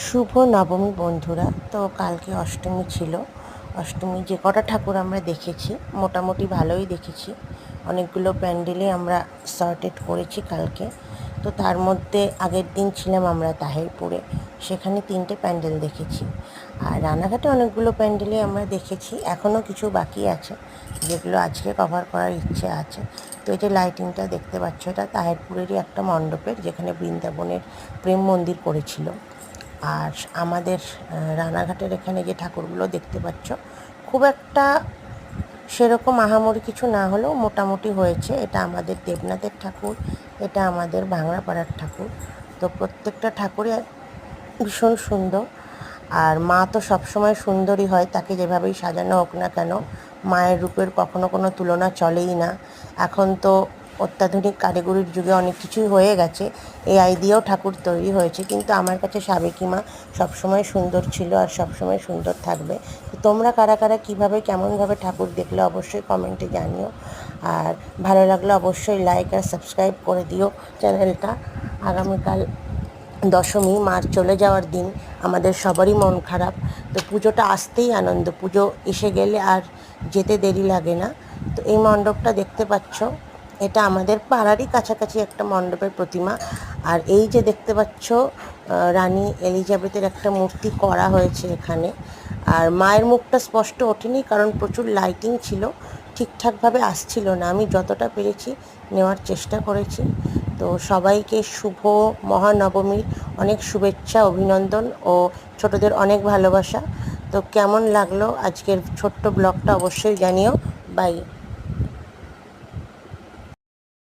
শুভ নবমী বন্ধুরা। তো কালকে অষ্টমী ছিল। অষ্টমী যে কটা ঠাকুর আমরা দেখেছি মোটামুটি ভালোই দেখেছি। অনেকগুলো প্যান্ডেলে আমরা সর্টেড করেছি কালকে। তো তার মধ্যে আগের দিন ছিলাম আমরা তাহেরপুরে, সেখানে 3টে প্যান্ডেল দেখেছি। আর রানাঘাটে অনেকগুলো প্যান্ডেলে আমরা দেখেছি, এখনও কিছু বাকি আছে যেগুলো আজকে কভার করার ইচ্ছে আছে। তো এই যে লাইটিংটা দেখতে পাচ্ছ, এটা তাহেরপুরেরই একটা মণ্ডপের, যেখানে বৃন্দাবনের প্রেম মন্দির করেছিল। আর আমাদের রানাঘাটের এখানে যে ঠাকুরগুলো দেখতে পাচ্ছ, খুব একটা সেরকম আহামরি কিছু না হলেও মোটামুটি হয়েছে। এটা আমাদের দেবনাথের ঠাকুর, এটা আমাদের ভাঙড়াপাড়ার ঠাকুর। তো প্রত্যেকটা ঠাকুরই ভীষণ সুন্দর। আর মা তো সবসময় সুন্দরই হয়, তাকে যেভাবেই সাজানো হোক না কেন, মায়ের রূপের কখনো কোনো তুলনা চলেই না। এখন তো অত্যাধুনিক কারিগরির যুগে অনেক কিছুই হয়ে গেছে, এআই দিয়েও ঠাকুর তৈরি হয়েছে, কিন্তু আমার কাছে সাবেকি মা সবসময় সুন্দর ছিল আর সবসময় সুন্দর থাকবে। তো তোমরা কারা কারা কীভাবে কেমনভাবে ঠাকুর দেখলে অবশ্যই কমেন্টে জানিও। আর ভালো লাগলে অবশ্যই লাইক আর সাবস্ক্রাইব করে দিও চ্যানেলটা। আগামীকাল দশমী, মার চলে যাওয়ার দিন, আমাদের সবারই মন খারাপ। তো পুজোটা আসতেই আনন্দ, পুজো এসে গেলে আর যেতে দেরি লাগে না। তো এই মণ্ডপটা দেখতে পাচ্ছ, এটা আমাদের পাড়ারই কাছাকাছি একটা মণ্ডপের প্রতিমা। আর এই যে দেখতে পাচ্ছ, রানী এলিজাবেথের একটা মূর্তি করা হয়েছে এখানে। আর মায়ের মুখটা স্পষ্ট ওঠেনি, কারণ প্রচুর লাইটিং ছিল, ঠিকঠাকভাবে আসছিল না। আমি যতটা পেরেছি নেওয়ার চেষ্টা করেছি। তো সবাইকে শুভ মহানবমীর অনেক শুভেচ্ছা, অভিনন্দন ও ছোটদের অনেক ভালোবাসা। তো কেমন লাগলো আজকের ছোট্ট ব্লগটা অবশ্যই জানিও। বাই।